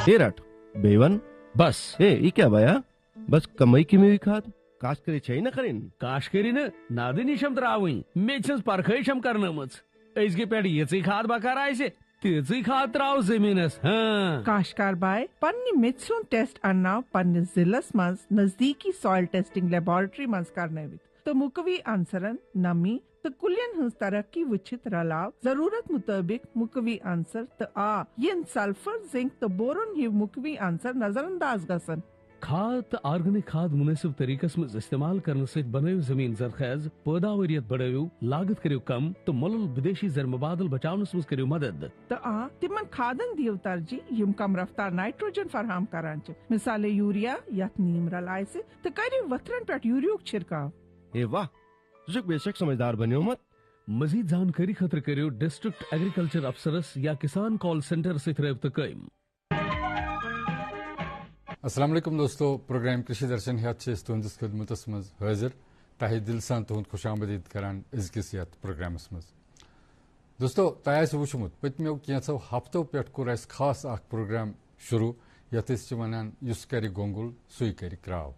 हे रट बेवन बस हे ई क्या बया बस कमाई की में खाद काश करे छै न करें काशकरी नादनिशम त्रावई मेचस परखैशम करनमच अजगे पेट यची खाद बकार आइसे तेची खाद त्राव जमीनस हाँ काशकार बाय पन्नी मिथ्सुन टेस्ट अन्ना पन्नी जिलस मज नजदीकी सॉइल टेस्टिंग लेबोरेटरी मज करने तो मुकवी आंसरन नमी तो कुलियन हंस तरक्की वचित रलाव जरूरत मुताबिक मुकवी आंसर तो आ यन सल्फर जिंक तो बोरोन ये मुकवी आंसर नजरअंदाज गसन खाद तो ऑर्गेनिक खाद मुनासिब तरीकस में इस्तेमाल करने से बनायो जमीन जरखेज पैदावारियत बढ़ायो लागत करियो कम तो मलल विदेशी जरमबादल बचावनस में करियो मदद तो आ तिमन खादन दियो तरजी यम कम रफ्तार नाइट्रोजन फराहम करान छ मिसाले यूरिया या नीम रलाय से तो करियो वथरन पेट यूरियो छिड़काव ए वाह तुझे बेशक समझदार बनियो मत मजीद जानकारी खतर करियो डिस्ट्रिक्ट एग्रीकल्चर अफसरस या किसान कॉल सेंटर से रब्ता कयम। अस्सलाम वालेकुम दोस्तों, प्रोग्राम कृषि दर्शन हेत तुहंदिस खिदमतस मज हाजिर तहे दिल सान तुहंद खुशामदीद करान अजकिस यथ प्रोग्रामस मज। दोस्तों तह आसि वुचमुत पतमो कैंसो हफ्तों पे कोर अस खास अख प्रोग्राम शुरू यथ वनान युस कर गोंगुल सुई कर क्राव।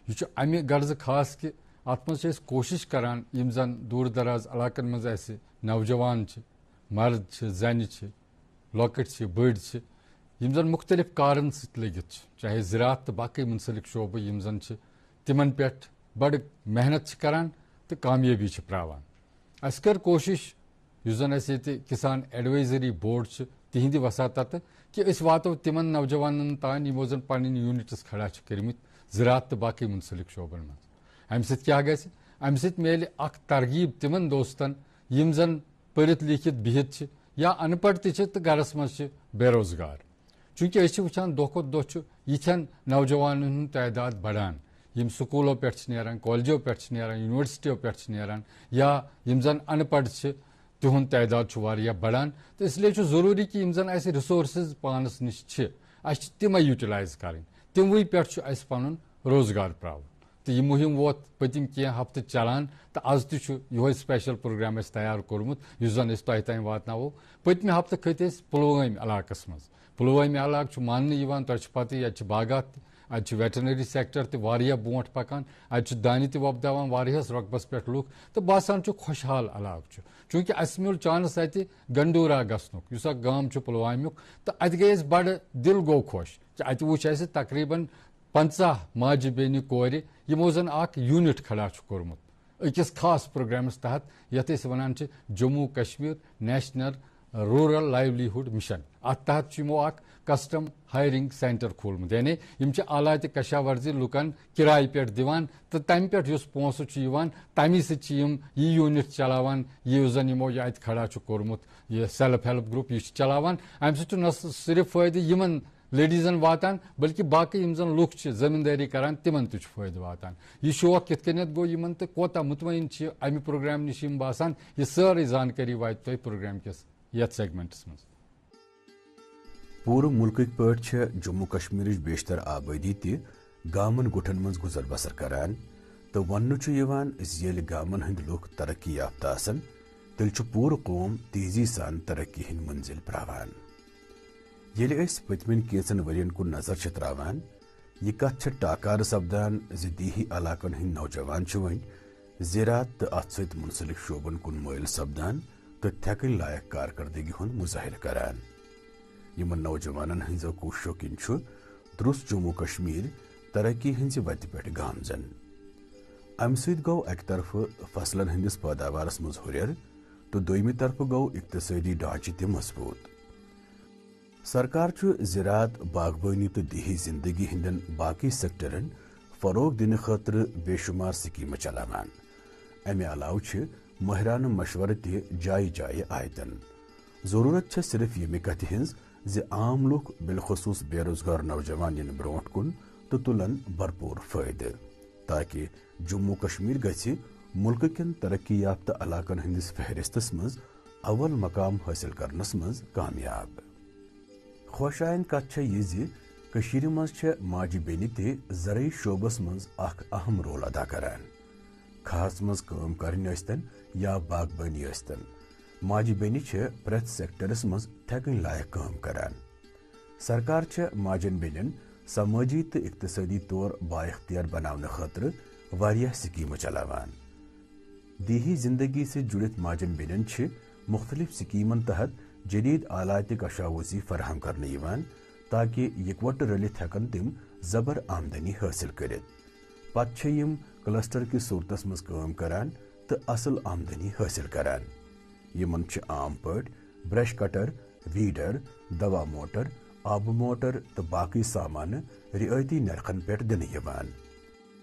यह अमे गर्ज खास कि अत मज कोशिश करान यम जन दूर दराज इलाकन मज ऐसे नौजवान मर्द जन लकट बड़ यम जन मुख्तलिफ कारन सत लगित चाहे ज़राअत तो बाकी मुंसलिक शोबे यम जन तिमन पे बड़ मेहनत करान तो कामयाबी प्रावान। अस कर कोशिश युस जन अस ये किसान एडवाइजरी बोर्ड तिहंद वसातत कि अस वातो तिमन नौजवान तान यमो जन पन यूनिट्स खड़ा कर्मित ज़राअत तो बाकी मुंसलिक शोबन मज। अम सत क्या गि अम सत मेल अख तरगीब तिमन दोस्तन यम जन पढ़ित लिखित बिहित या अनपढ़ तो गरस मज बेरोजगार। चूंकि अस वुचान दो खो दो यिथन नौजवान हूं तादाद बढ़ान यम स्कूलों पे नारान कॉलेजों पे नारान यूनिवर्सिटियों पे नारान या यम जन अनपढ़ तिहुंद तादाद वारिया बढ़ान। तो इसलिए जरूरी कि यम जन अस रिसोर्सेज पानस निश अस तिम यूटिलाइज करें तिमवे पे अस पन रोजगार प्राव। तो यह मुहिम वोत पतिम क्या हफ्त चलान तो आज तह स्पेशल प्रोग्राम तैयार कोर्मुत युस जन तह तान वातनावो। पतमे हफ्त खत पुलवाम इलाकस मज। पुलवाम इलाक मान तुम पता ये बागात अत वेटनरी सेक्टर तह बोट पकान अत दानि वोपदावान वारियस रकबस पे लुक तो बासान खुशहाल इलाक चूंकि अस मिल चांस अत गंडूरा गसनुक युस गाम पुलवामुक तो अत गई बड़ दिल गो खुश अत वुच अस तकरीबन 50 माजि बेनि कोर यमो जन अख यूनिट खड़ा कोर्मुत अकिस खास प्रोग्रामस तहत यथ वनान Jammu Kashmir national rural livelihood mission अत तहत यमो अख कस्टम हायरिंग सेंटर खोलमुत यानी यम आलात कशा वर्जी लुकन किराय पे दिवान तो तम पे पोस तमी सम यह यूनिट चलावान यह जन यमो यह अत खड़ा कोर्मुत यह सेल्फ हेल्प ग्रुप यह चलावान अम न सिर्फ फायदे यमन लेडीजन वातान बल्कि बाकी यम जन लुक जमींदारी करान तिमन तुझ फायदे वातान। यह शौक कित कनियत गो यमन तो कोता मुतमईन अमि प्रोग्राम निश बासान यह सारी जानकारी वात तुह प्रोग्राम किस यथ सेगमेंटस मज। पूरे मुल्क पे जम्मू कश्मीर बेशतर आबादी तह गामन गुठन मज गुजर बसर करान तो वन ये गामन हंद लुक तरक्की याफ्ता आसन तेल पूर कौम तेजी सान तरक्की हंद मंजिल प्रावान। ये पतमिन कैचन वरियन कुन नजर त्रावान यह कथ टाकार सपदान दीही इलाकन हंद नौजवान वन ज़राअत तो अत सत मुंसलिक शोबन कुन मोयल सपदान तो थकन लायक कारकर्दगी हंद मुजाहिर करान। यमन नौजवान हंजो कोशिशों किन दुरुस्त जम्मू कश्मीर तरक्की हंज वत पे गामजन। अम सत गो अक तरफ फसलन हंदिस पैदावारस मज हुरियर तो दोयमी तरफ गो इक्तसादी ढांचे तह मजबूत। सरकार ज़राअत बागबानी तो दीही जिंदगी हंदन बाकी सेक्टरन फरोग दिन खतर बेशुमार स्कीम चलावान। अमे अलाव माहिरान मशवर तह जाय जाय आयतन। जरूरत सिर्फ यमि कथ हंज आम लुक बिलखसूस बेरोजगार नौजवान इन ब्रोट कुन तो तुलन भरपूर फायदे ताकि जम्मू कश्मीर गि मुल्क कन तरक्की याफ्ता इलाकन हंदिस फहरिस्तस मज अव्वल मकाम हासिल करनस मज कामयाब। खुशाइन कथ यह मज माजि बेनि तह ज़रई शोबस मज अख अहम रोल अदा करान। खास मज काम करन या बागबानी माजि बेनि प्रेथ सेक्टरस मज थकन लायक काम करान। सरकार छ माजन बेनन समाजी तो इक्तसादी तौर बाइख्तियार बनाने खातिर वारिया स्कीम चलावान। दीही जिंदगी से जुड़ित माजन बेनन छ मुख्तलिफ स्कीमन तहत जदीद आलात अशावजी फराहम करने यवान ताकि यकवट रलित हेकन तिम जबर आमदनी हासिल करित। पत छ यम क्लस्टर की सूरतस मज काम करान तो असल आमदनी हासिल करान। यमन छ आम पट ब्रश कटर, वीडर, दवा मोटर, आब मोटर तो बाकी सामान रियायती नरखन पे दिन यवान।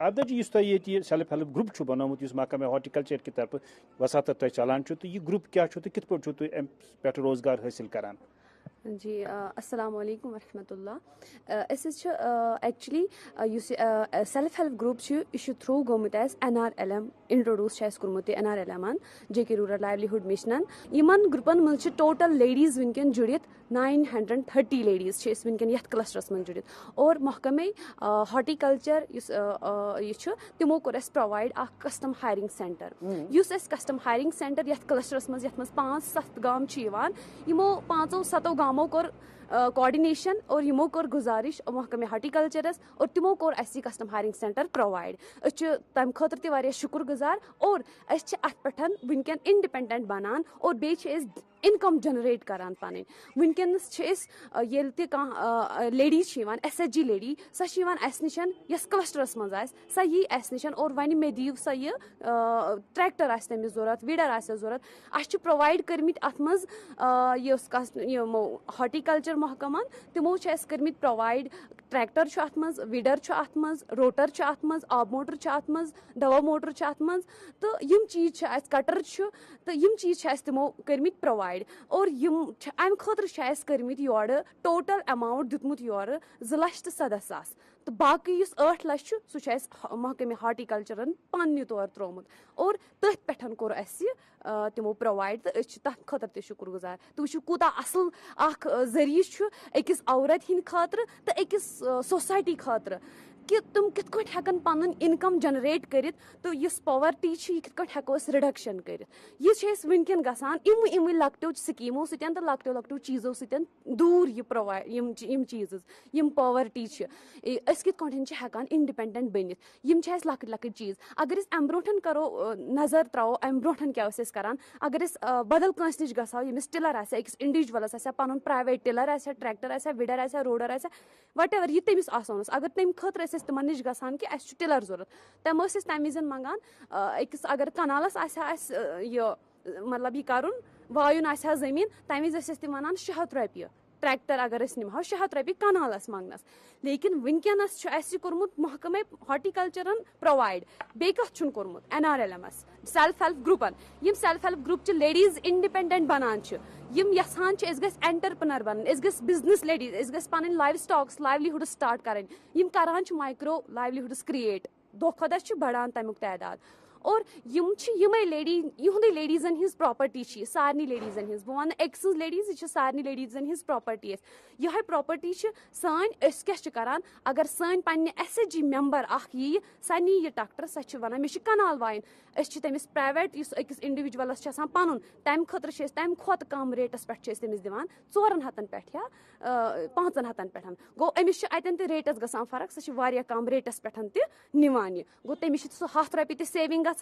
आबदा जी ये सेल्फ हेल्प ग्रुप छु बनामुत इस महकमे हॉर्टिकल्चर की तरफ वसातत तय चलान छु तो ये ग्रुप क्या छु तो कित पर छु तो एम पेट रोजगार हासिल करान। जी अस्सलाम वालेकुम वरहमतुल्लाह। Actually self help group through गोमुत NRLM इंट्रोड्यूस कोर्मुत NRLM JK rural livelihood mission यमन ग्रुपन मज टोटल लेडीज वनकन जुड़ित 930 लेडीज वनकन यथ क्लस्टरस मन जुड़ित और महकमे हॉर्टिकल्चर तिमो कोर provide custom hiring centre custom hiring centre यथ क्लस्टरस मज 5-7 गाम यमो 5-7 गामों कोर कोऑर्डिनेशन और यमो कोर गुजारिश महकमे हॉर्टिकल्चरस और तिमो कोर असी कस्टम हायरिंग सेंटर प्रोवाइड तम खतर ते वारिया शुक्रगुजार और अत पे वनकन इंडिपेंडेंट बनान और बे इनकम जनरेट करान पान वनकस लेडीज SHG लेडी सह अस निशन यस क्लस्टरस मज सा यी अस निशन और वन मे दिव सा यह ट्रैक्टर आस तमिस जरूरत वीडर आस जरूरत अस प्रोवाइड करमित अत मज हॉर्टिकल्चर महकमान तिमो करमित प्रोवाइड ट्रैक्टर अत मज वीडर अत मज रोटर अत मज आब मोटर अत मज दवा मोटर अत मज तो यम चीज कटर तो यम चीज तिमो करमित प्रोवाइड और अम खतर करमित योर टोटल अमाउंट दितमुत योर 2,17,000 तो बाकी 8 लाख सह महकमे हॉर्टिकल्चरन पन्ने तौर त्रोमुत और तथ पे कोर तिमो प्रोवाइड तो तथ खतर ते शुक्रगुजार तो वो कूता असल जरिए अकिस औरत हिंद खातर तो अकिस सोसाइटी खातर कि तुम कित कट हेकन पन इनकम जनरेट करित तो इस पॉवर्टी यह कित कट हेको रिडक्शन करित यह वनकन गसान इम लकटो स्कीमों सतन तो लकटो लकटो चीजों सतन दूर यह प्रोवाइड यम चीज यम पॉवर्टी अस कित कट हेकान इंडिपेंडेंट बनित यम लकट लकट चीज अगर अम ब्रोठन करो नजर त्रो अम ब्रोठन क्या करान अगर बदल कंस नश गो यमिस टिलर आकिस इंडिविजुअलस पन प्राइवेट टिलर आ ट्रैक्टर आ विडर आ रोडर आ वट एवर यह तमिस आसानस अगर तम खतर तिमन नश गसान कि अस टिलर जरूरत तम तम विज मंगान अकिस अगर कनालस मतलब यह कर वायुन आ जमीन तम विज तम वन 600 रुपये ट्रैक्टर अगर निमो 600 रुपये कनालस मंगनस लेकिन वनकस कोर्मुत महकमे हॉर्टिकल्चरन प्रोवाइड बे कथ कोर्मुत NRLM सेल्फ हेल्प ग्रुपन यम self help group ladies independent बनान यम यसान एंटरप्रनर बन बिजनेस लेडीज अस पन लाइव स्टॉक्स लाइवलीहुड स्टार्ट कर यम करान माइक्रो लाइवलीहुड्स क्रिएट दो खुद बढ़ान तमुक तादाद और यमे लेडीजन हिज प्रॉपर्टी सारनी लेडीजन हिज बह वन एक्स लेडीज यह सारनी लेडीजन हिज प्रॉपर्टी यह प्रॉपर्टी सान क्या करान अगर सन पन्ने SHG मेंबर यी सा नी यह ट्रैक्टर सह वन मे कनाल वाइन तमिस प्राइवेट अकिस इंडिविजुअलस पन तम खतर तम खुद कम रेटस पे तमिस दिवान 400 पे या 500 पे गो अमिस अतन ते रेटस गसान फर्क सह कम रेटस पे निवान गो तमिस सह 100 रुपये ते सेविंग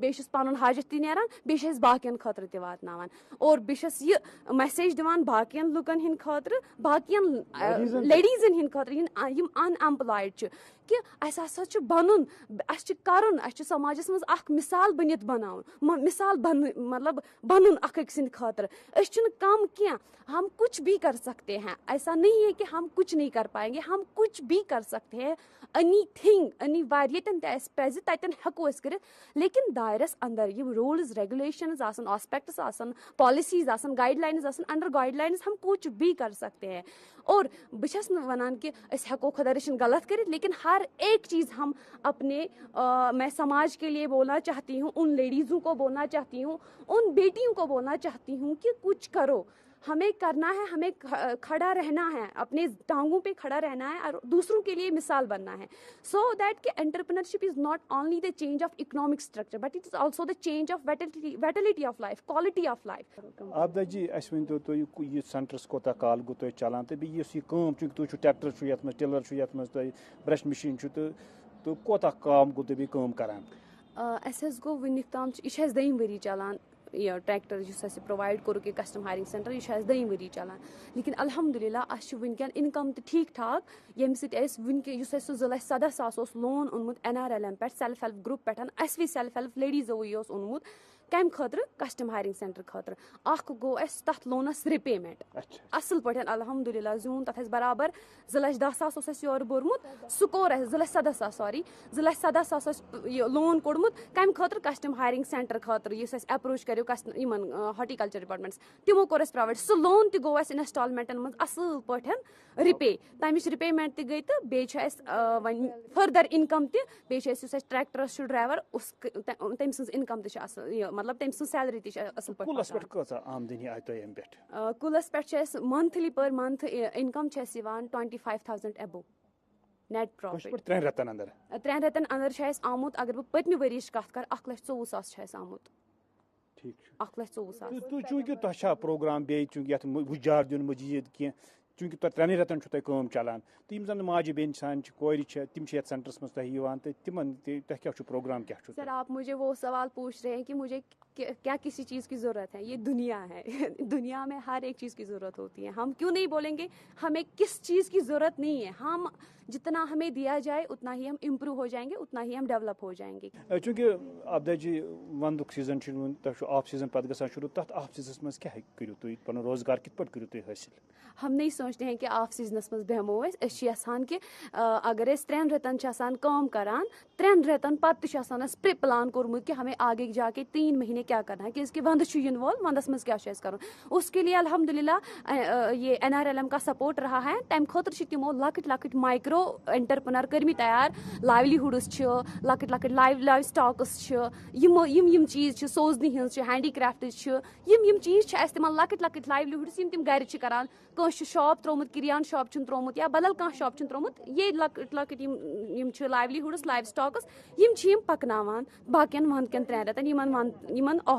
बेस पन हाजत ती नीरान बेस बाकियन खतर ते वातनावान और बेस यह मैसेज दिवान बाकियन लुकन हिंद खतर बाकियन लेडीजन हिंद खतर यम अनएम्प्लॉयड कि अस बनन कर समाजस मज मिसाल बनित बनाउन मिसाल मतलब बनन अक्सिंद खतर कम क्या हम कुछ भी कर सकते हैं ऐसा नहीं है कि हम कुछ नहीं कर पाएंगे हम कुछ भी कर सकते हैं एनी वारियतन पे तन हेको कर लेकिन दायरस अंदर यम rules regulations aspects policies guidelines under guidelines हम कुछ भी कर सकते हैं और बस वनान कि हेको खुदा रचिन गलत कर लेकिन हर एक चीज़ हम अपने मैं समाज के लिए बोलना चाहती हूँ उन लेडीज़ों को बोलना चाहती हूँ उन बेटियों को बोलना चाहती हूँ कि कुछ करो हमें करना है, हमें खड़ा रहना है, अपने टांगों पे खड़ा रहना है और दूसरों के लिए मिसाल बनना है. सो दैट कि entrepreneurship is not only the change of economic structure but it is also the change of vitality of life, quality of life. आबदा जी अस वन तो ये सेंटर्स कोता काल गो तो चलान तो ये काम चूंकि तुम ट्रैक्टर ये टिलर ये ब्रश मशीन तो कोता काम गो तो काम करान. अस गो वनिक ताम यह दम वरी चलान यह ट्रैक्टर प्रोवाइड कोर कि कस्टम हायरिंग सेंटर यह दम वरी चलान. लेकिन अल्हम्दुलिल्लाह वनकन इनकम तो ठीक ठाक ये वन सह 17,000 लोन ओनमुत NRLM पे सेल्फ हेल्प ग्रुप पे सेल्फ हेल्प लेडीजो ये ओनमुत कम खतर कस्टम हायरिंग सेंटर खतर गो तथ लोनस रिपेमेंट असल पे अल्हम्दुलिल्लाह जून तथ बराबर 2,10,000 योर बोरमुत सकोर 2,17,000 सॉरी 2,17,000 लोन कोड़मुत कम खतर कस्टम हायरिंग सेंटर खतर अप्रोच करो हॉर्टिकल्चर डिपार्टमेंट्स तिमो कोर प्रोवाइड सो लोन तो गो इंस्टॉलमेंटन मज असल पे रिपे तमिच रिपेमेंट तई गई तो बे वन फर्दर इनकम ते ट्रैक्टरस ड्राइवर तम सज इनकम मतलब तम सैलरी तसल आमदनी आय तो पे कुलस पे मंथली पर मंथ इनकम 25,000 एबो नेट प्रॉफिट 3 रतन अंदर 3 रतन अंदर आमुत अगर बह पत्म वरियच कत कर 1,24,000 आमुत. ठीक 1,24,000 तो चूंकि तुह प्रोग्राम बे चूंकि ये गुजार दिन मजीद कह चूंकि तुम 3 रतन तुम चलान तो यम जन माजि बेन सान कोर तम सेंटर्स मज तो तिमन क्या प्रोग्राम क्या. सर आप मुझे वो सवाल पूछ रहे हैं कि मुझे क्या किसी चीज़ की ज़रूरत है. ये दुनिया है दुनिया में हर एक चीज़ की ज़रूरत होती है. हम क्यों नहीं बोलेंगे हमें किस चीज़ की ज़रूरत नहीं है. हम जितना हमें दिया जाए उतना ही हम इम्प्रूव हो जाएंगे, उतना ही हम डेवलप हो जाएंगे. चूंकि आबदा जी वंदुक सीजन तुम ऑफ सीजन पे गसान शुरू तथ ऑफ सीजन मज क्या करो तुम पन रोजगार कित पे करो तुम हासिल. हम नहीं सोचते हैं कि ऑफ सीजनस मज बेहमो यसान कि अगर 3 रतन काम करान 3 रतन पे प्री प्लान कोर्मुत कि हमें आगे जाके 3 महीने क्या करना है कि वंद वोल वंदस मज क्या कर. उसके लिए अल्हम्दुलिल्लाह ये NRLM का सपोर्ट रहा है. तम खतर तमो लकट लकट माइक्रो एंटरप्रेन्योर कर्मी तैयार लाइवलीहुड्स लकट लकट लाइव स्टॉक्स यम चीज सोजनी हज हैंडीक्राफ्ट्स यम चीज तम लकट लकट लाइवलीहुड्स तम गर करान. कस शॉप त्रोमुत किरियान शॉप त्रोमुत या बदल कह शॉप त्रोमुत ये लकट लकट यम लाइवलीहुड्स लाइव स्टॉक्स यम पकनावान बाकियन वंदकन 3 रतन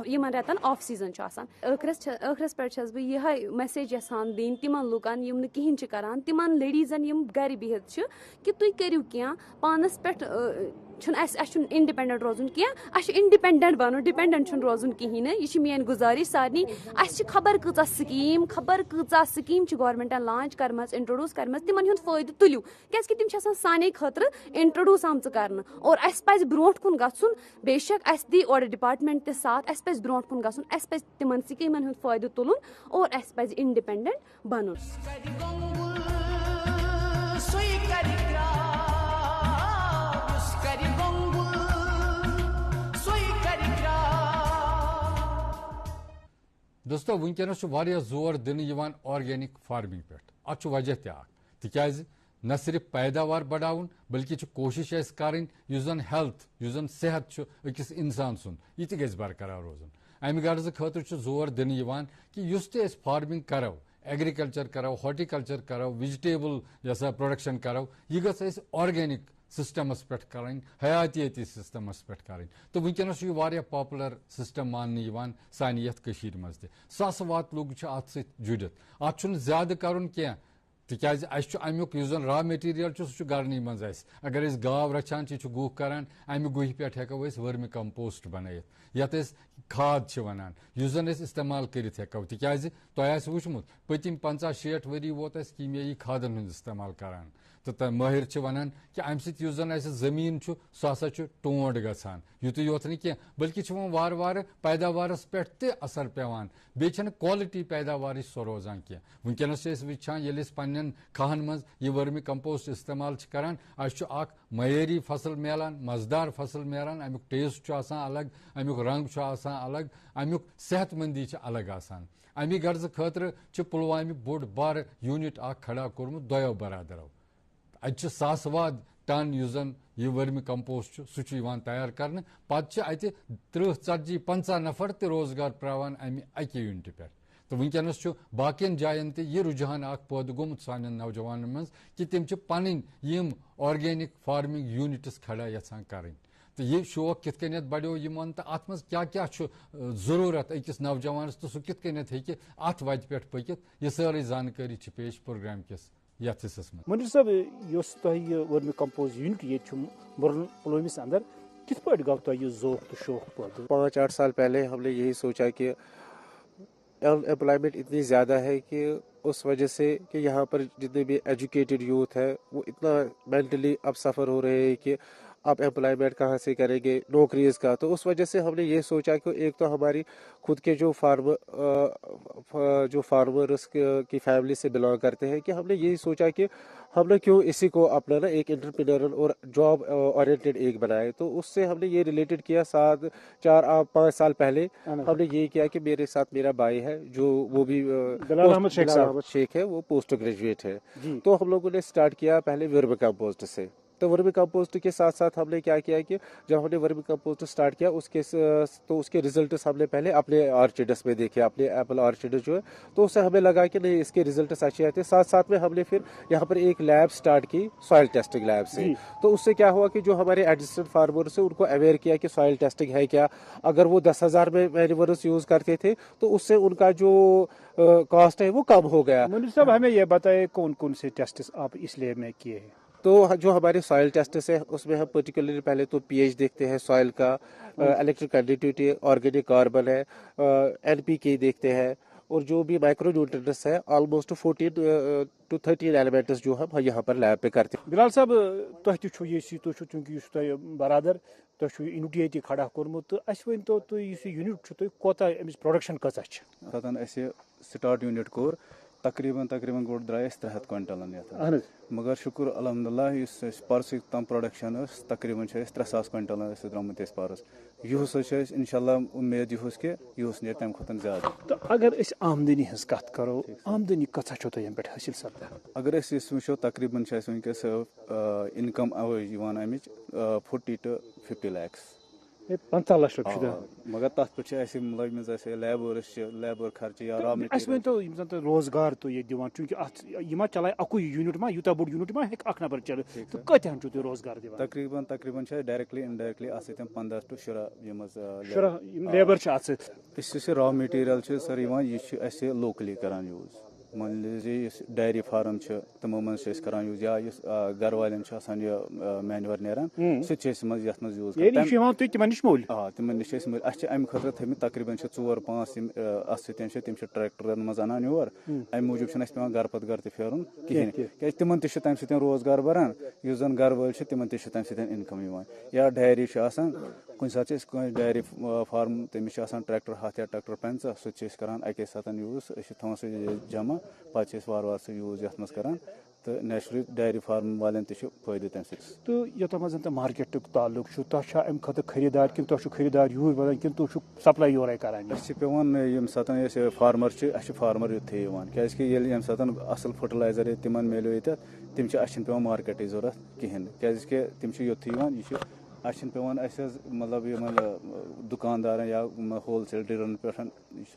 यमन रतन ऑफ सीजन ٲखरस पे बह यह मैसेज यसान दिन तिमन लुकन यम कहें करान तिमन लेडीजन यम गर बिहित कि तुम करियो क्या पानस पे इंडिपेंडेंट रोजन क्या इंडिपेंडेंट बन डिपेंडेंट रोजन कहें यह मेन गुजारिश सारनी खबर कचा स्कीम गवर्नमेंटन लॉन्च करम इंट्रोड्यूस करम तिमन फायदे तुलियो क्या तम साने खतर इंट्रोड्यूस आम कर और पज ब्रोट कुन गन बेशक अस दी और डिपार्टमेंट ते साथ अस पज ब्रोट कुन गन अस पज तिमन स्कीमन फायदे तुलन और अस पज इंडिपेंडेंट बनन. दोस्तों वनकस जोर दिन ऑर्गेनिक फार्मिंग पे अत वजह तिज न सिर्फ पैदावार बढ़ावन बल्कि कोशिश करें जन हेल्थ जन सेहत अकिस इंसान सुन यह गि बरकरार रोजन. अमि गर्ज खतर जोर दिन कि फार्मिंग करो एग्रीकल्चर करो हॉर्टिकल्चर करो वेजिटेबल यसा प्रोडक्शन करो यह गस ऑर्गेनिक सिस्टमस पे करें हयातियती सिस्टमस पे करें. तो वनकस पॉपुलर सिस्टम मान सान यथ मज तस वात लोग अत जुड़ित अत ज्यादा कर क्या तिज अमुक जन रा मटीरियल सह गरनी मज अगर गाव रचान गुह करान अमि गुह पे हेको वर्मी कंपोस्ट बनत यत खाद वनान जन इस्तेमाल करो तिज तुह वुचमुत पतिम 50-60 वरी वोत कीमियाई खादन हूं इस्तेमाल करान तो माहिर वनान कि अम सन जमीन सह हसा टोंड गसान युत योत न बल्कि वार वार पैदावारस पे असर पेवान बे क्वालिटी पैदावार सो रोजान कह. वनकस वुचान ये पन्न खाहन मज यह वर्मी कंपोस्ट इस्तेमाल करान मयारी फसल मिलान मजदार फसल मिलान अमुक टेस्ट अलग अमुक रंग अलग अमुक सेहतमंदी अलग आसान. अमी गर्ज खतर पुलवामी बोड़ बार यूनिट खड़ा कोर्मुत 2 बरादरों अत 100 टन जन यह वर्मी कंपोस्ट सह तैयार कर पे 30-40-50 नफर रोजगार प्रावान अमि अकि यूनिट पे. तो वनकस बाकियन जायन तह रुझान पैद गोमुत सान नौजवान मज कि तम पन ऑर्गेनिक फार्मिंग यूनिट्स खड़ा यहां कर तो ये शौक कित बढ़ो यमन तो अत मज क्या क्या जरूरत अकिस नौजवानस तो सह कित अत वत पे पकित यह सारी जानकारी पेश प्रोग्राम किस यथ हिस्सस में। मुनीर साहब वर्मी कंपोज यूनिट ये पुलवामिस अंदर कित पे गो तुह ज़ौक तो शौक पैदा? 5-8 साल पहले हमने यही सोचा कि अनएम्प्लॉयमेंट इतनी ज़्यादा है कि उस वजह से कि यहाँ पर जितने भी एजुकेटेड यूथ है वो इतना मेंटली अब सफ़र हो रहे हैं कि आप एम्प्लॉयमेंट कहाँ से करेंगे, नौकरीज का। तो उस वजह से हमने ये सोचा कि एक तो हमारी खुद के जो फार्मर्स की फैमिली से बिलोंग करते हैं कि हमने यही सोचा कि हमने क्यों इसी को अपना ना एक एंटरप्रेन्योरल और जॉब ओरिएंटेड एक बनाए। तो उससे हमने ये रिलेटेड किया 4-5 साल पहले हमने ये किया कि मेरे साथ मेरा भाई है जो वो भी बिलाल अहमद शेख है, वो पोस्ट ग्रेजुएट है। तो हम लोगों ने स्टार्ट किया पहले वर्मी कंपोस्ट से। तो वर्मी कंपोस्ट के साथ साथ हमने क्या किया कि जब हमने वर्मी कंपोस्ट स्टार्ट किया उसके रिजल्ट्स हमने पहले अपने ऑर्चिड्स में देखे, अपने एप्पल ऑर्चिड जो है। तो उससे हमें लगा कि नहीं इसके रिजल्ट्स अच्छे आते। साथ साथ में हमने फिर यहाँ पर एक लैब स्टार्ट की सॉइल टेस्टिंग लैब से। तो उससे क्या हुआ कि जो हमारे एडजस्टेंट फार्मर्स है उनको अवेयर किया कि सॉइल टेस्टिंग है क्या। अगर वो 10,000 में मैन्यूअर्स यूज करते थे तो उससे उनका जो कॉस्ट है वो कम हो गया। मुनीर साहब हमें यह बताए कौन कौन से टेस्ट आप इस लैब में किए हैं? तो जो हमारे सॉइल टेस्ट्स है उसमें हम पर्टिकुलरली पहले तो पीएच देखते हैं सॉइल का, इलेक्ट्रिक कंडक्टिविटी, ऑर्गेनिक कार्बन है, एनपीके देखते हैं, और जो भी माइक्रो न्यूट्रिएंट्स है ऑलमोस्ट 14 to 13 एलिमेंट्स जो हम यहाँ पर लैब पे करते हैं। बिलाल साहब तुह चूंकि बरादर तुह यूनिट ये खड़ा कोर्मुत तो अस वन तो यूनिट कोता प्रोडक्शन कत स्टार्ट यूनिट कोर तकरीबन गो द्राय 300 क्विंटल मगर शुक्र अल्हम्दुलिल्लाह परस तम प्रोडक्शन तकरीबन 3,000 क्विंटल द्रमुत परस युस इंशाल्लाह उम्मीद युस कि युस ने तम खुद ज्यादा। तो अगर आमदनी हज कत करो आमदनी कथा छो तुम पे हासिल सपदान? अगर वो तकरीबन वनकस इनकम अमिच 40 to 50 lakhs 50 लाख रुपये मगर तथ पे मुलविस लेबर खर्च या तो रोजगार तो ये दिवान चूंकि अत चलाए अकु यूनिट मा यूता बोड़ यूनिट मा हेक अख नफर चल तो कतन छु रोजगार दिवान? तकरीबन डायरेक्टली इनडायरेक्टली अत 15 to 16 labour raw material sir यह लोकली करान यूज। मान लीजिए डेयरी फार्म तमो मज यूज या घर वाले मैन्यूर नेरान सह यूज तिमन नश अमे खुद थमित तकरीबन 4-5 तम ट्रैक्टर मज अनान योर अमे मूजूब पे घर पत घर फेरन कहें तिमन तम सत रोजगार बरान युस जन घर वाल तिमन तम सत इनकम या डेयरी कुछ सात डेयरी फार्म तमिस ट्रैक्टर 7 या ट्रैक्टर 50 सह करान अके साथ यूज थवान सह जमा पे वार वार सह यूज यथ मज करान तो नेचुरली डेयरी फार्म वाले फायदे तम सत। तो योत मज मार्केट ताल्लुक अम खुद खरीदार कि खरीदार यूर बनान कि सप्लाई योर करान? पेवान यम सात फार्मर फार्मर युथे क्या सात असल फर्टिलाइजर तिमन मिलो ये तम पे मार्केट जरूरत कहें क्या तम युथ पेवान मतलब दुकानदार या होलसेल डीलरन पे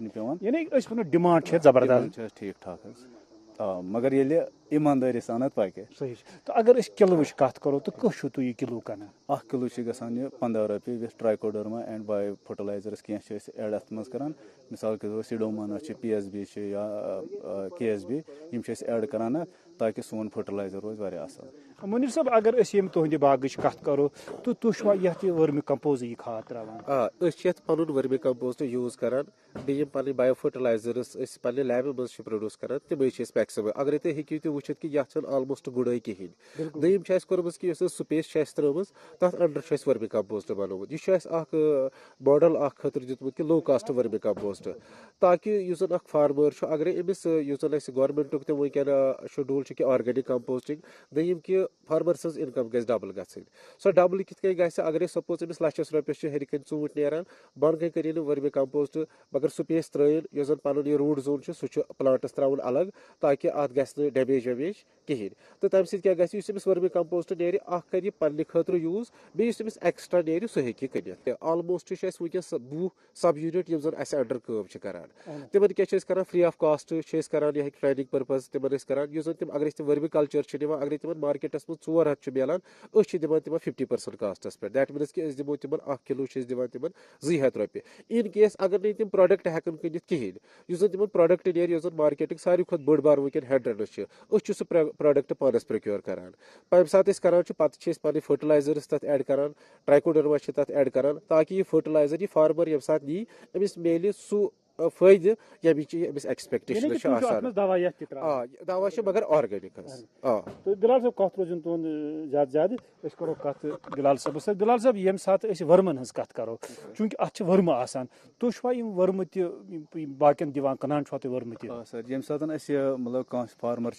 पेवान डिमांड जबरदस्त ठीक ठाक मगर ये ईमानदारी सान पाके सही। तो अगर किलो कत करो तो कह तुम किलो कना? 1 किलो गसान 15 रुपये with trichoderma and bio fertilizers कह एड अत मज करान मिसाल के तौर सीडोमोना PSB या KSB एड करान ताकि सोन फर्टिलाइजर रोज वारिया असल। मुनीर साहब अगर तुहद बाग कत करो तो तुम ये वर्मी कंपोज यह खाद त्रावान? पन वर्मी कंपोस्ट यूज करान बेम पे बायो फर्टिलाइजर्स पे लैब मज प्रोड्यूस करान तमें मैक्सिमम। अगर तुम हेकू तुम वुचित कि यह ऑलमोस्ट गुड़े कहें दोम कर्मस कि स्पेस त्रमज तथ अंडर वर्मी कंपोस्ट बनोमुत यह मॉडल खतर दितमुत कि लो कास्ट वर्मी कंपोस्ट ताकि जन फार्मर अगर अमिस गवर्नमेंट वनकन शेड्यूल कि ऑर्गेनिक कंपोस्टिंग दोम कि फार्मर सज इनकम गई डबल गई सो डबल कित गई अगर सपोज अमिस लक्षस रुपये हरिकन ूट नीरान बन गई कर वर्मी कंपोस्ट मगर सह पेस त्रन यह पन यह रूट जोन सह प्लांटस त्रावन अलग ताकि अत गि डैमेज वैमेज कहें तो तम सत क्या वर्मी कंपोस्ट नीर कर पन्ने खतर यूज बेस एक्स्ट्रा नीर सह हे कर ऑलमोस्ट वनस 20 सब यूनिट यम जन अंडर काम करान तिमन क्या करान फ्री ऑफ कॉस्ट करान यह ट्रेनिंग पर्पज तिमन करान अगर तम वर्मी कल्चर अगर तिमन मार्केटस में 4 हथ मिलान दिवान तिमन 50% कॉस्टस पे दैट मीन्स कि दिमो तिमन 1 किलो दिवान तिमन 2 हथ रुपये इन केस अगर नहीं तिम प्रोडक्ट हेकन कनित कहें तिमन प्रोडक्ट नीर मार्केटिंग सारी खुद बड़ बार वुन हेड्रेस सह प्रोडक्ट पानस प्रोक्योर करान तम सात करान पे पे फर्टिलाइजर्स तथ ऐड करान ट्राइकोडर्मा तथ ऐड करान ताकि यह फर्टिलाइजर यह फार्मर यम सात नी अमिस मेल सह फायदे यमिच एक्सपेक्टेशन दवा मगर ऑर्गेनिक तो बिलाल साहब कत रोजन तुंद ज्यादा ज्यादा करो कत बिलाल साहब यम सात वर्मन हज कत करो चूंकि अत वर्म आसान तुम वर्म तन दिवान कनान वर्म सर यम सात मतलब कह फार्मर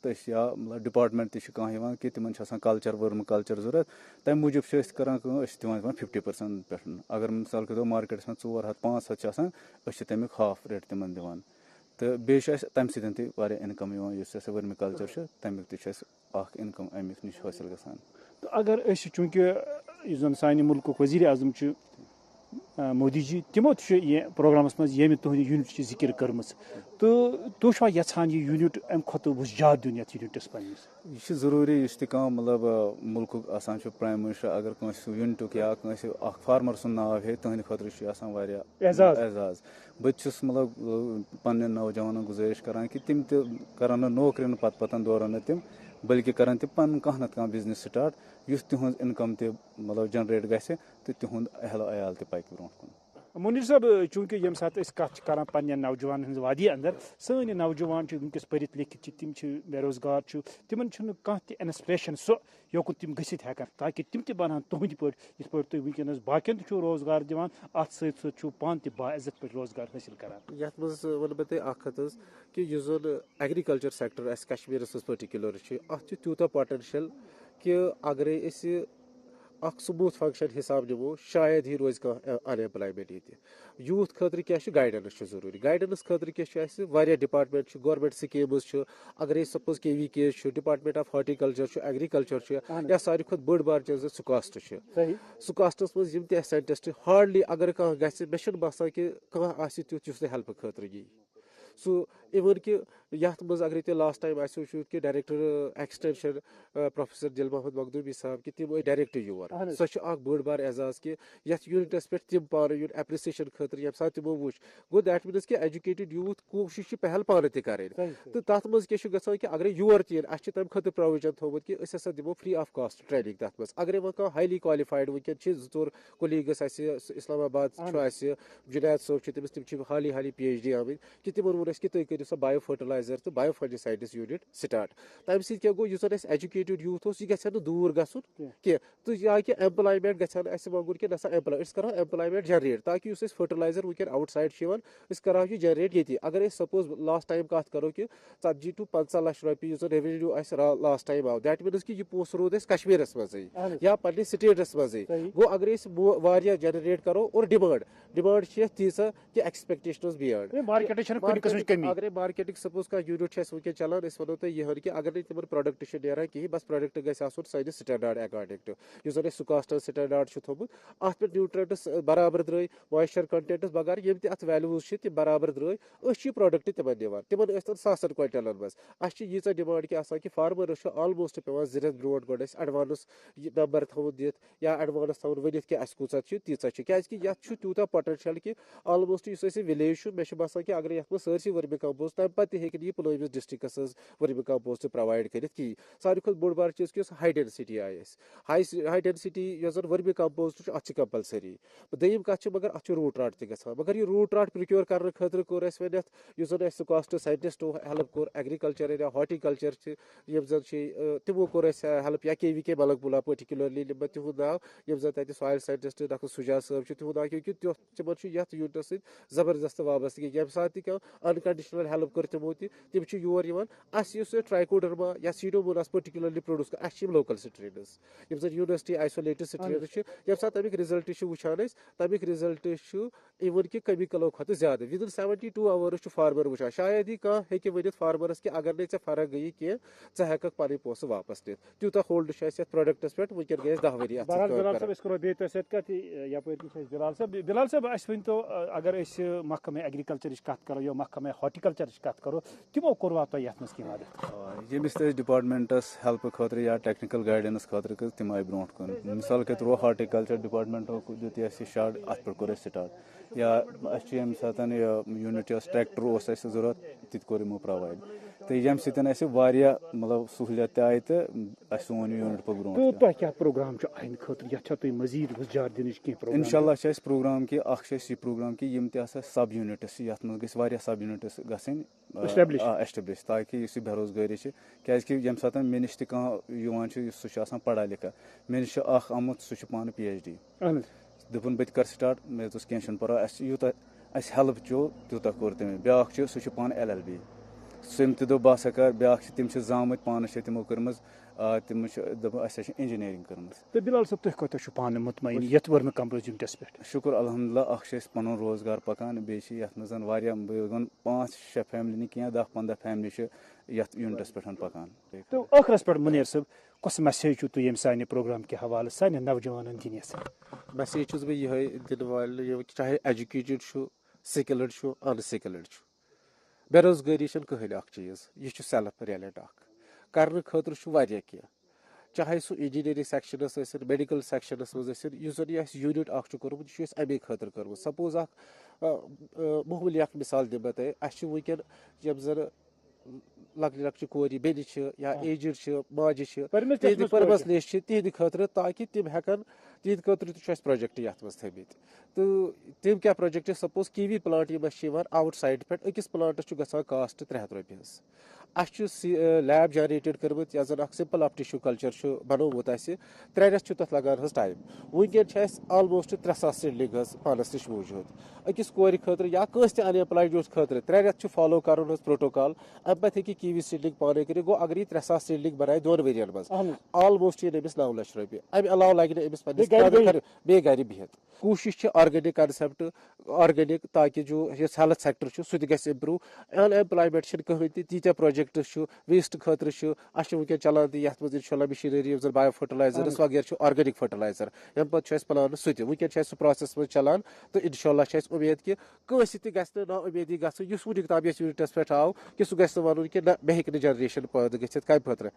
तो या मतलब डिपार्टमेंट तह कि तिमन कल्चर वर्म कल्चर जरूरत तम मूजूब करान 50% पे अगर मिसाल के तौर मार्केटस में 4 हथ 5 हथ तमिक हाफ रेट तिमन दिवान तो बेस तम सत्य income vermi culture तमिक income Amik नश हासिल गसान तो अगर चूंकि सान मुल्क वजीर आजम मोदी जी तमो प्रोग्रामस मज ये तुहद यूनिट की जिक्र कर्म तो तुम यहान यह यूनिट अम खुद ज्यादा दिन यूनिटस पन्निस यह जरूरी मतलब मुल्क प्राइम मिनिस्टर अगर यूनिट या फार्मर सुन नाव हे तहद खुद एजाज बहुत मतलब पन्न नौजवान गुजारिश करान कि तिम तरान नौकरी पतन दौरान तिम बल्कि करान तिम पन कह ना बिजनेस स्टार्ट युस तिहुंद इनकम ते मतलब जनरेट गसे तो तिहुंद अहल अयाल ते पक ब्रोह कुन मुनीर साहब चूंकि यम सात कत कर पे नौजवान हज वादी अंदर सन नौजवान वनकस पढ़ित लिखित तिम बेरोजगार तिमन कह इंस्पिरेशन सो योकुन तिम गसित हेकान ताकि तिम बनहान तुहद पे पे तुम वनकस बाकियन रोजगार दिवान अत सत पान बाइज्जत पे रोजगार हासिल करान ये वन बह तुम कि एग्रीकल्चर सेक्टर कश्मीर पर्टिकुलर अत तूत पोटेंशियल कि अगर स्मूथ फंक्शन हिसाब निमो शायद ही रोज अनएम्प्लॉयमेंट ये यूथ खतर क्या गाइडेंस जरूरी गाइडेंस खतर क्या डिपार्टमेंट गवर्नमेंट स्कीम्स अगर suppose KVK department of horticulture agriculture या सारी खुद बड़ बार चीज सुकास्ट सुकास्टस मज साइंटिस्ट हार्डली अगर कह मे बसान कि कह तुथ हेल्प खतर यी सो इवन कि यथ मज अगर तुम लास्ट टाइम वो कि डायरेक्टर एक्सटेंशन प्रोफेसर दिल मोहम्मद मखदूमी साहब कि तिम डायरेक्ट योर सह बड़ बार एजाज कि यूनिटस पे तिम पान यून एप्रिसिएशन खतर ये सात तमो वो गो दैट मीन्स कि एजुकेटेड यूथ कोशिश पहल पान कर तो तथ मज क्या गसान कि अगर योर तीन तम खतर प्रोविजन थोमुत कि अस दिमो फ्री ऑफ कॉस्ट ट्रेनिंग तथ मज अगर वो कह highly qualified वनकन 2-4 colleagues Islamabad Junaid सोब तम हाली हाली PhD आमत कि तिमन वो कि तुम करो बायो फर्टिलाइजर तो बायो फंगिसाइड्स यूनिट स्टार्ट तम सत गो एजुकेटेड यूथ यह दूर गसन कह तो या कि एम्प्लॉयमेंट गसन वगुन कि नसा करो एम्प्लॉयमेंट जनरेट ताकि फर्टिलाइजर वनकन आउटसाइड करो यह जनरेट ये अगर सपोज लास्ट टाइम कत करो कि 40 to 50 लाख रुपये रेवेन्यू लास्ट टाइम आव दैट मीन्स कि यह पोस्ट रोद कश्मीर मजे या पे स्टेटस मजे गो अगर जनरेट करो और डिमांड तीस कि एक्सपेक्टेशन बियॉन्ड अगर मार्केटिंग सपोज का यूनिट वनकन चलान वो तुम यह कि अगर नहीं तिम प्रोडक्ट नीरान कहीं बस प्रोडक्ट गस standard according to SKUAST standard थोमुत अत पे न्यूट्रेंट्स बराबर द्राय मॉइस्चर कंटेंट्स बगैर यम तथ वैल्यूज तम बराबर द्राय प्रोडक्ट तिमन दिवान तिमन सासन क्विंटलन मज यीचा डिमांड कि फार्मर ऑलमोस्ट पे 2 रेत ब्रोट गो एडवांस नंबर थोन दित या एडवांस थोन वन कि कूचा तीचा क्या तूत पोटेंशियल कि ऑलमोस्ट विलेज मे बसान कि अगर ये सरसी वर्मी कंपोस्ट तम पे हे पुलवामिस डिस्ट्रिक्स वर्मी कंपोस्ट प्रोवाइड कर सारी खुद बड़ बार चीज कि हाई डेंसिटी आय हाई डेंसिटी वर्मी कंपोस्ट अत कंपलसरी दम कत मगर अत रूट राट त मगर यह रूट राट प्रिक्योर कर खतर कोर वन सुकास्ट साइंटिस्ट हेल्प कोर एग्रीकल्चर या हॉर्टिकल्चर तमो कोर हेल्प या KVK मलकपुला पर्टिकुलरली निम तिहुद नाव यम जन सॉइल साइंटिस्ट डॉक्टर सुजात साहब तिहुद नाव क्योंकि तिमन यूनिटस जबरदस्त वाबस्तगी ये सात अनकंडीशनल हेल्प कर तमो तिम योर ट्राइकोडर्मा या सीडोमोनास पर्टिकुलरली प्रोड्यूस कर लोकल स्ट्रेनस यम जन यूनिवर्सिटी आइसोलेटेड स्ट्रेनस ये तमिक रिजल्ट वुचान तमिक रिजल्ट इवन कि केमिकलो खत ज्यादा विद इन 72 आवर्स फार्मर वुचान शायद ही कह हेकि वनित फार्मरस कि अगर ने फर्क गई कि हेक पन पोस वापस नीत तूत होल्ड प्रोडक्टस पे वनकन गए 10 वरी बिलाल साहब वन तो अगर महकमे एग्रीकल्चर कत करो या महकमे हॉर्टिकल्चर कत करो तमो कोरवा तो ये मदद यमिस डिपार्टमेंटस हेल्प खतर या टेक्निकल गाइडेंस खतर कर तम आई ब्रोट कुन मिसाल के तौर हॉर्टिकल्चर डिपार्टमेंट दुत स्टार्ट अत पे कोर स्टार्ट या यम सात यूनिट ट्रैक्टर जरूरत तथ कोर यमो प्रोवाइड तो यम सतन मतलब सहूलियत आई तो सोन यूनिट पे ब्रो तो क्या प्रोग्राम आइन खतर मजीद वजार दिन इंशाल्लाह प्रोग्राम कि यह प्रोग्राम कि यम सब यूनिट्स ये गई सब यूनिट्स एस्टेब्लिश ताकि बेरोजगारी क्या यम सात मे नश सह पढ़ा लिखा मे नश आमुत सह पान PhD दोपन बत कर स्टार्ट मे दोस कह पर्वा यूत हेल्प चो तूत कोर तमें ब्या सह पान LLB सम तो बह कर ब्या तम जामत पानस तमो कर्म तम इंजीनियरिंग कर्म तो बिलाल साहब तुम कत पान मुतमईन ये वर्म कंपोज यूनिटस पे शुक्र अल्हम्दुलिल्लाह पन रोजगार पकान बे बह 5-6 फैमिली क्या 10-15 फैमिली यूनिटस पे पकान तो आखिरस पे मुनीर साहब कस मैसेज तुम ये साने प्रोग्राम के हवाले साने नौजवान दिन मैसेज बह ये दिन वाल चाहे एजुकेटेड स्किल्ड अनस्किल्ड बेरोजगारी कहल चीज यह सेल्फ रिलेंट कर खतर क्या चाहे सह इंजीनियरिंग सेक्शनस मेडिकल सेक्शनस मज यूनिट कोर्मुत अमे खतर कर्मुत सपोज मामूली मिसाल दिम तुम वनकन यम जन लकच लकच कोर बेन या एजड माज तिहद पर्पस लिस्ट तिहद खतर ताकि तिम हेकन तिहद खतर प्रोजेक्ट ये मज थमित तो तिम क्या प्रोजेक्ट सपोज कीवी प्लांट यम आउट साइड पे अकिस प्लांटस गसान कास्ट 300 रुपये लैब जनरेटेड कर्मुत या जन सिंपल ऑफ टिश्यू कल्चर बनोमुत 3 रेत तथ लगान टाइम वनकन ऑलमोस्ट 300 सीडलिंग पानस नश मौजूद अकिस कोर खतर या कस अनएम्प्लॉयड यूथ खतर 3 रेत फॉलो कर प्रोटोकॉल अम पे हे कीवी सीडलिंग पाने कर गो अगर 300 सीडलिंग बनाए 2 वरियन मज ऑलमोस्ट ये 9 लाख रुपये अमे अलाव लगे अमिस बे गर बिहत कोशिश ऑर्गेनिक कंसेप्ट ऑर्गेनिक ताकि जो हेल्थ सेक्टर सह गि इम्प्रूव अनएम्प्लॉयमेंट कहें तीत प्रोजेक्ट वेस्ट खतर वनकन चलान ये इंशाल्लाह मशीनरी बायो फर्टिलाइजर्स वगैरह ऑर्गेनिक फर्टिलाइजर यम पे प्लान सह वनकन प्रोसेस में चलान तो इंशाल्लाह उम्मीद कि कंस तह ना उम्मीदी गुस वुक ताम यूनिटस पे आव कि सह वन कि मे हे जनरेशन पैदा गि कम खतर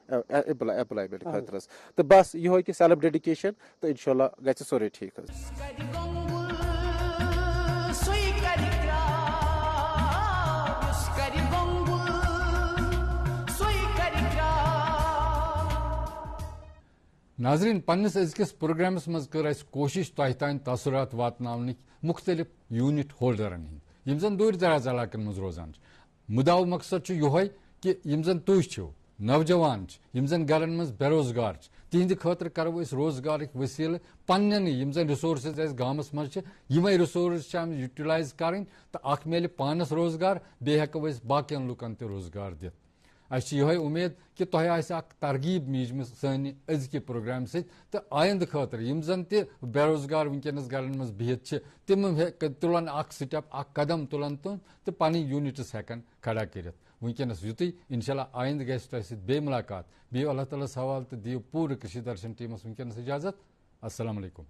एम्प्लॉयमेंट खतर तो बस यो कि सेल्फ डेडिकेशन तो इंशाल्लाह गि सोरे ठीक नाजरीन पन्निस अजकिस प्रोग्रामस मज कर कोशिश तह तान तसरात वातनावनिक मुख्तलिफ यूनिट होल्डरन हंद यम जन दूर दराज इलाकन मज रोजान मुदाव मकसद योह कि यम जन तुह छो नौजवान यम जन गरन मज बेरोजगार तिहद खतर करो रोजगार वसील पन्न यम जन रिसोर्सेज गामस मज यमे रिसोर्स यूटिलाइज करें तो अख मिले पानस रोजगार बे हेको बाकियन लुकन ते रोजगार दित ये उम्मीद कि तुह तरगीब मीजम सन अजक प्रोग्राम तो आयंद खतर यम जन बेरोजगार वनकस गरन मज बिहत तिम तुलन स्टेप कदम तुलन तो पन यूनिट्स हेकन खड़ा कर वनकस युत इंशाल्लाह आयंद गि बे मुलाकात बे अल्लाह ताला सवाल तो दियो पूरे कृषि दर्शन टीमस वनकस इजाजत अस्सलाम वालेकुम।